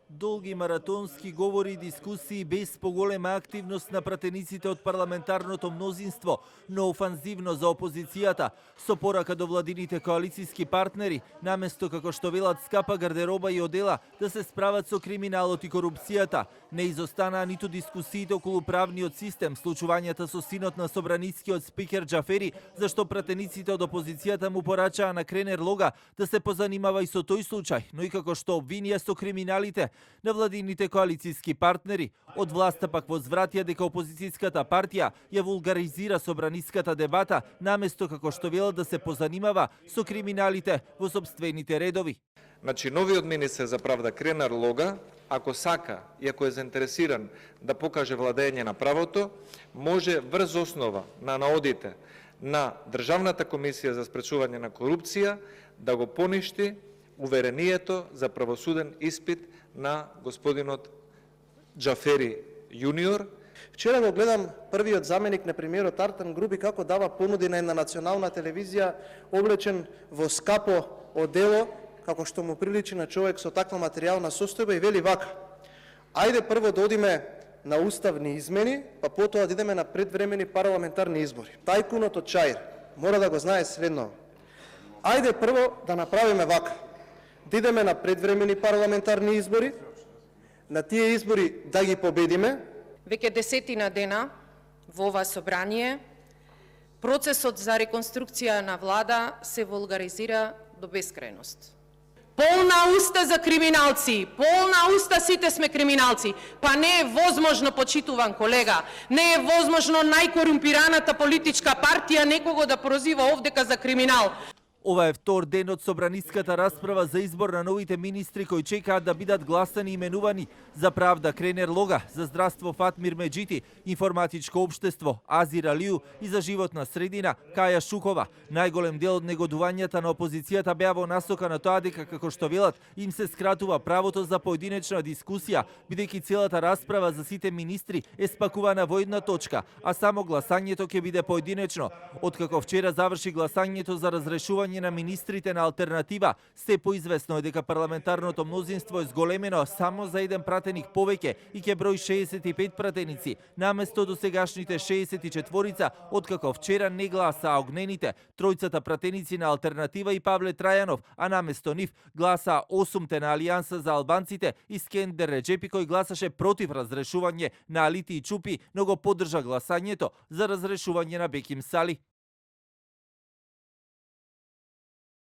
Долги маратонски говори и дискусии без поголема активност на пратениците од парламентарното мнозинство, но офанзивно за опозицијата, со порака до владините коалицијски партнери, наместо како што велат скапа гардероба и одела да се справат со криминалот и корупцијата. Не изостанаа ниту дискусиите околу правниот систем, случувањата со синот на собранискиот спикер Џафери, зашто пратениците од опозицијата му порачаа на Кренер Лога да се позанимава и со тој случај, но и како што обвинија со криминалите на владините коалицијски партнери. Од власта пак возвратија дека опозицијската партија ја вулгаризира собраниската дебата, наместо како што велат да се позанимава со криминалите во сопствените редови. Значи, новиот министер за правда Кренер Лога, ако сака и ако е заинтересиран да покаже владење на правото, може врз основа на наодите на Државната комисија за спречување на корупција да го поништи уверението за правосуден испит на господинот Џафери јуниор. Вчера го гледам првиот заменик на премиерот Артан Груби како дава понуди на една национална телевизија облечен во скапо одело, како што му приличи на човек со таква материјална состојба и вели вака: ајде прво да одиме на уставни измени, па потоа да идеме на предвремени парламентарни избори. Тајкунот од Чаир мора да го знае следно. Ајде прво да направиме вака: да идеме на предвремени парламентарни избори, на тие избори да ги победиме. Веќе 10 дена во ова собрание процесот за реконструкција на влада се вулгаризира до бескрајност. Полна уста за криминалци, полна уста сите сме криминалци. Па не е возможно, почитуван колега, не е возможно најкорумпираната политичка партија некого да прозива овдека за криминал. Ова е втор ден од собраниската расправа за избор на новите министри кои чекаат да бидат гласани и именувани. За правда Кренер Лога, за здравство Фатмир Меджити, информатичко општество Азир Алију и за животна средина Каја Шукова. Најголем дел од негодувањата на опозицијата беа во насока на тоа дека, како што велат, им се скратува правото за поединечна дискусија, бидејќи целата расправа за сите министри е спакувана во една точка, а само гласањето ќе биде поединечно. Откако вчера заврши гласањето за разрешување на министрите на алтернатива, се поизвестно е дека парламентарното мнозинство е зголемено само за еден пратеник повеќе и ќе брои 65 пратеници, наместо досегашните 64, откако вчера не гласаа огнените, тројцата пратеници на алтернатива и Павле Трајанов, а наместо нив гласаа 8 на Алијанса за албанците и Скендер Реџепи кој гласаше против разрешување на Алити и Чупи, но го поддржа гласањето за разрешување на Беким Сали.